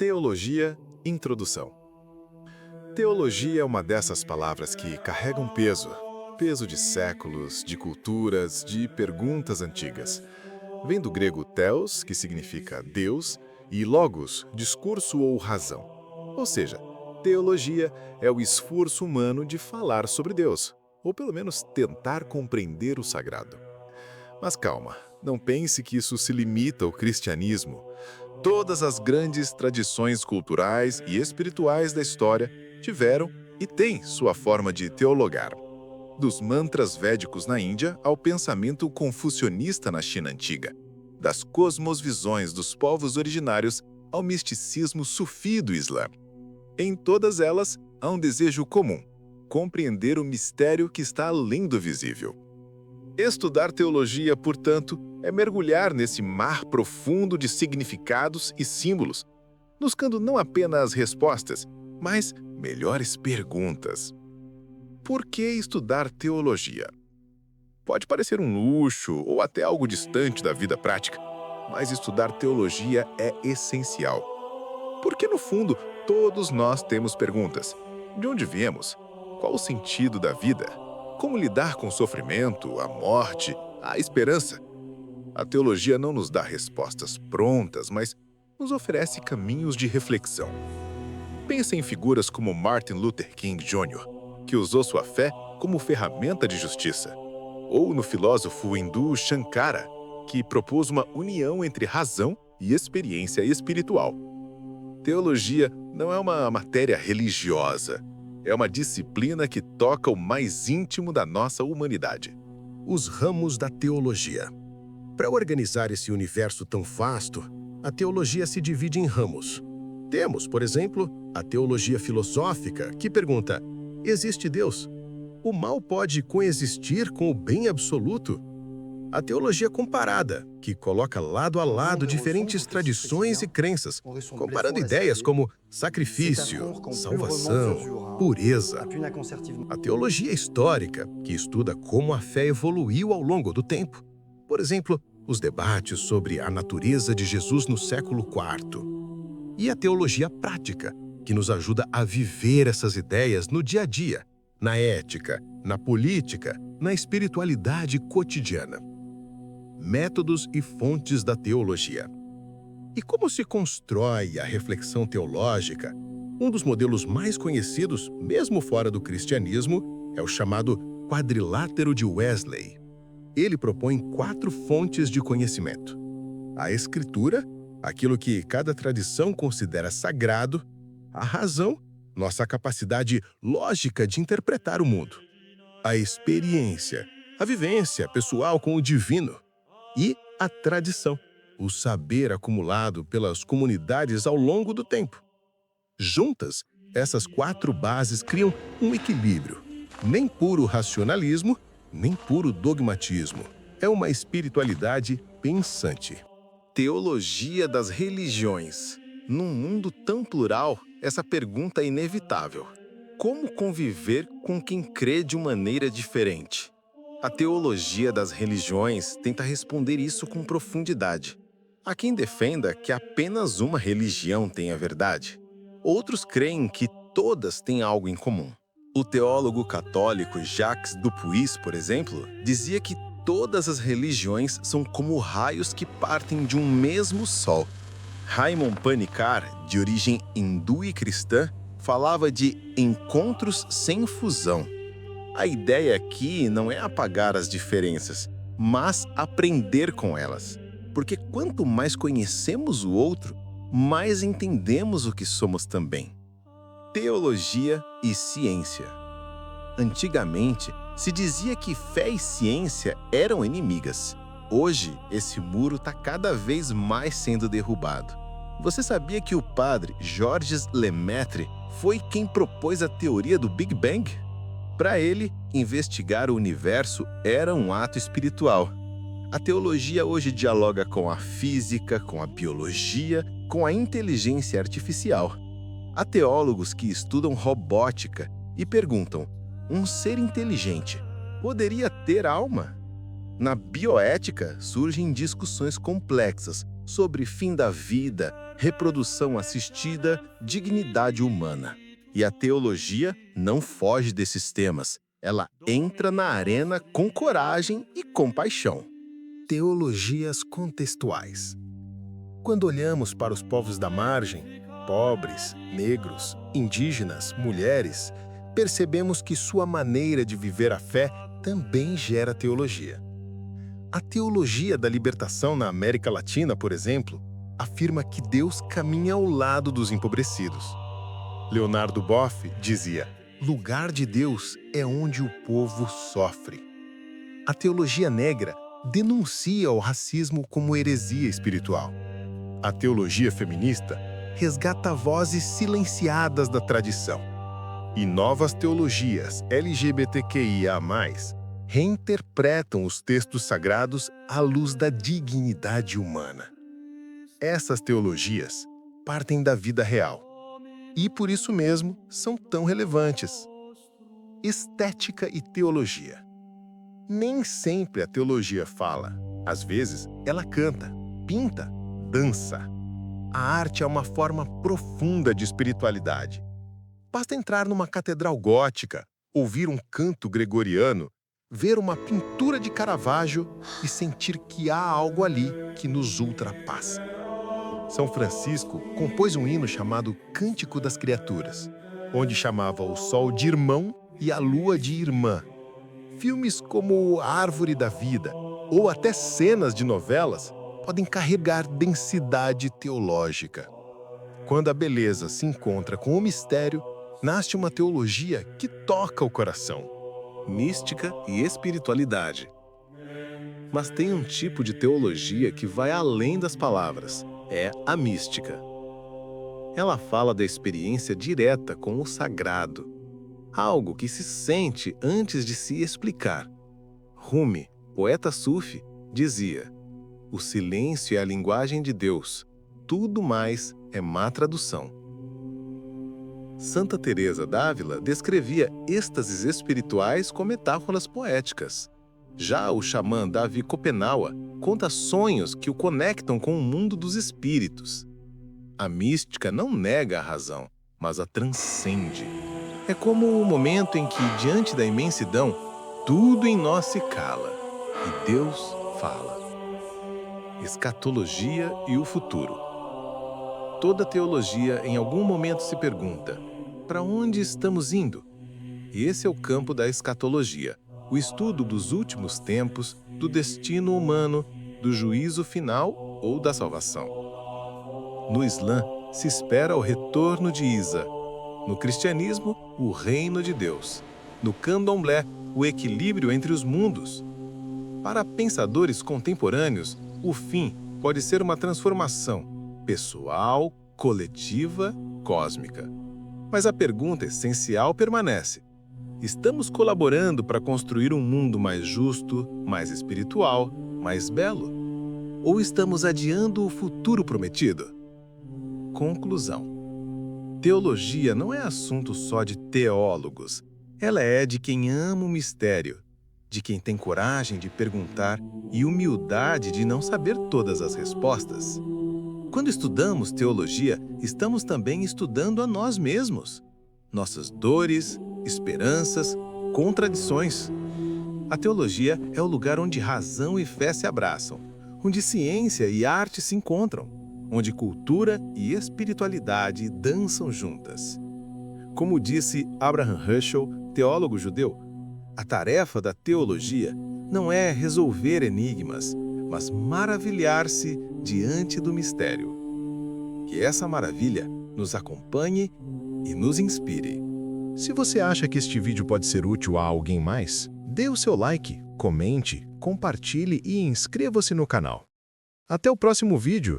Teologia, introdução. Teologia é uma dessas palavras que carregam peso. Peso de séculos, de culturas, de perguntas antigas. Vem do grego theos, que significa Deus, e logos, discurso ou razão. Ou seja, teologia é o esforço humano de falar sobre Deus, ou pelo menos tentar compreender o sagrado. Mas calma, não pense que isso se limita ao cristianismo. Todas as grandes tradições culturais e espirituais da história tiveram e têm sua forma de teologar. Dos mantras védicos na Índia ao pensamento confucionista na China antiga, das cosmosvisões dos povos originários ao misticismo sufi do Islã. Em todas elas, há um desejo comum: compreender o mistério que está além do visível. Estudar teologia, portanto, é mergulhar nesse mar profundo de significados e símbolos, buscando não apenas respostas, mas melhores perguntas. Por que estudar teologia? Pode parecer um luxo ou até algo distante da vida prática, mas estudar teologia é essencial. Porque, no fundo, todos nós temos perguntas. De onde viemos? Qual o sentido da vida? Como lidar com o sofrimento, a morte, a esperança? A teologia não nos dá respostas prontas, mas nos oferece caminhos de reflexão. Pense em figuras como Martin Luther King Jr., que usou sua fé como ferramenta de justiça, ou no filósofo hindu Shankara, que propôs uma união entre razão e experiência espiritual. Teologia não é uma matéria religiosa, é uma disciplina que toca o mais íntimo da nossa humanidade. Os ramos da teologia. Para organizar esse universo tão vasto, a teologia se divide em ramos. Temos, por exemplo, a teologia filosófica, que pergunta: existe Deus? O mal pode coexistir com o bem absoluto? A teologia comparada, que coloca lado a lado diferentes tradições e crenças, comparando ideias como sacrifício, salvação, pureza. A teologia histórica, que estuda como a fé evoluiu ao longo do tempo. Por exemplo, os debates sobre a natureza de Jesus no século IV. E a teologia prática, que nos ajuda a viver essas ideias no dia a dia, na ética, na política, na espiritualidade cotidiana. Métodos e fontes da teologia. E como se constrói a reflexão teológica? Um dos modelos mais conhecidos, mesmo fora do cristianismo, é o chamado quadrilátero de Wesley. Ele propõe 4 fontes de conhecimento: a Escritura, aquilo que cada tradição considera sagrado; a razão, nossa capacidade lógica de interpretar o mundo; a experiência, a vivência pessoal com o divino; e a tradição, o saber acumulado pelas comunidades ao longo do tempo. Juntas, essas 4 bases criam um equilíbrio. Nem puro racionalismo, nem puro dogmatismo. É uma espiritualidade pensante. Teologia das religiões. Num mundo tão plural, essa pergunta é inevitável. Como conviver com quem crê de maneira diferente? A teologia das religiões tenta responder isso com profundidade. Há quem defenda que apenas uma religião tem a verdade. Outros creem que todas têm algo em comum. O teólogo católico Jacques Dupuis, por exemplo, dizia que todas as religiões são como raios que partem de um mesmo sol. Raymond Panikkar, de origem hindu e cristã, falava de encontros sem fusão. A ideia aqui não é apagar as diferenças, mas aprender com elas. Porque quanto mais conhecemos o outro, mais entendemos o que somos também. Teologia e ciência. Antigamente, se dizia que fé e ciência eram inimigas. Hoje, esse muro está cada vez mais sendo derrubado. Você sabia que o padre Georges Lemaitre foi quem propôs a teoria do Big Bang? Para ele, investigar o universo era um ato espiritual. A teologia hoje dialoga com a física, com a biologia, com a inteligência artificial. Há teólogos que estudam robótica e perguntam: um ser inteligente poderia ter alma? Na bioética surgem discussões complexas sobre fim da vida, reprodução assistida, dignidade humana. E a teologia não foge desses temas. Ela entra na arena com coragem e compaixão. Teologias contextuais. Quando olhamos para os povos da margem, pobres, negros, indígenas, mulheres, percebemos que sua maneira de viver a fé também gera teologia. A teologia da libertação na América Latina, por exemplo, afirma que Deus caminha ao lado dos empobrecidos. Leonardo Boff dizia: lugar de Deus é onde o povo sofre. A teologia negra denuncia o racismo como heresia espiritual. A teologia feminista resgata vozes silenciadas da tradição. E novas teologias LGBTQIA+, reinterpretam os textos sagrados à luz da dignidade humana. Essas teologias partem da vida real e, por isso mesmo, são tão relevantes. Estética e teologia. Nem sempre a teologia fala. Às vezes, ela canta, pinta, dança. A arte é uma forma profunda de espiritualidade. Basta entrar numa catedral gótica, ouvir um canto gregoriano, ver uma pintura de Caravaggio e sentir que há algo ali que nos ultrapassa. São Francisco compôs um hino chamado Cântico das Criaturas, onde chamava o sol de irmão e a lua de irmã. Filmes como A Árvore da Vida ou até cenas de novelas podem carregar densidade teológica. Quando a beleza se encontra com o mistério, nasce uma teologia que toca o coração. Mística e espiritualidade. Mas tem um tipo de teologia que vai além das palavras. É a mística. Ela fala da experiência direta com o sagrado, algo que se sente antes de se explicar. Rumi, poeta sufi, dizia: o silêncio é a linguagem de Deus, tudo mais é má tradução. Santa Teresa d'Ávila descrevia êxtases espirituais com metáforas poéticas. Já o xamã Davi Kopenawa conta sonhos que o conectam com o mundo dos espíritos. A mística não nega a razão, mas a transcende. É como o momento em que, diante da imensidão, tudo em nós se cala e Deus fala. Escatologia e o futuro. Toda teologia em algum momento se pergunta: para onde estamos indo? Esse é o campo da escatologia, o estudo dos últimos tempos, do destino humano, do juízo final ou da salvação. No Islã, se espera o retorno de Isa. No cristianismo, o reino de Deus. No candomblé, o equilíbrio entre os mundos. Para pensadores contemporâneos, o fim pode ser uma transformação pessoal, coletiva, cósmica. Mas a pergunta essencial permanece: estamos colaborando para construir um mundo mais justo, mais espiritual, mais belo? Ou estamos adiando o futuro prometido? Conclusão. Teologia não é assunto só de teólogos. Ela é de quem ama o mistério, de quem tem coragem de perguntar e humildade de não saber todas as respostas. Quando estudamos teologia, estamos também estudando a nós mesmos, nossas dores, esperanças, contradições. A teologia é o lugar onde razão e fé se abraçam, onde ciência e arte se encontram, onde cultura e espiritualidade dançam juntas. Como disse Abraham Heschel, teólogo judeu, a tarefa da teologia não é resolver enigmas, mas maravilhar-se diante do mistério. Que essa maravilha nos acompanhe e nos inspire. Se você acha que este vídeo pode ser útil a alguém mais, dê o seu like, comente, compartilhe e inscreva-se no canal. Até o próximo vídeo!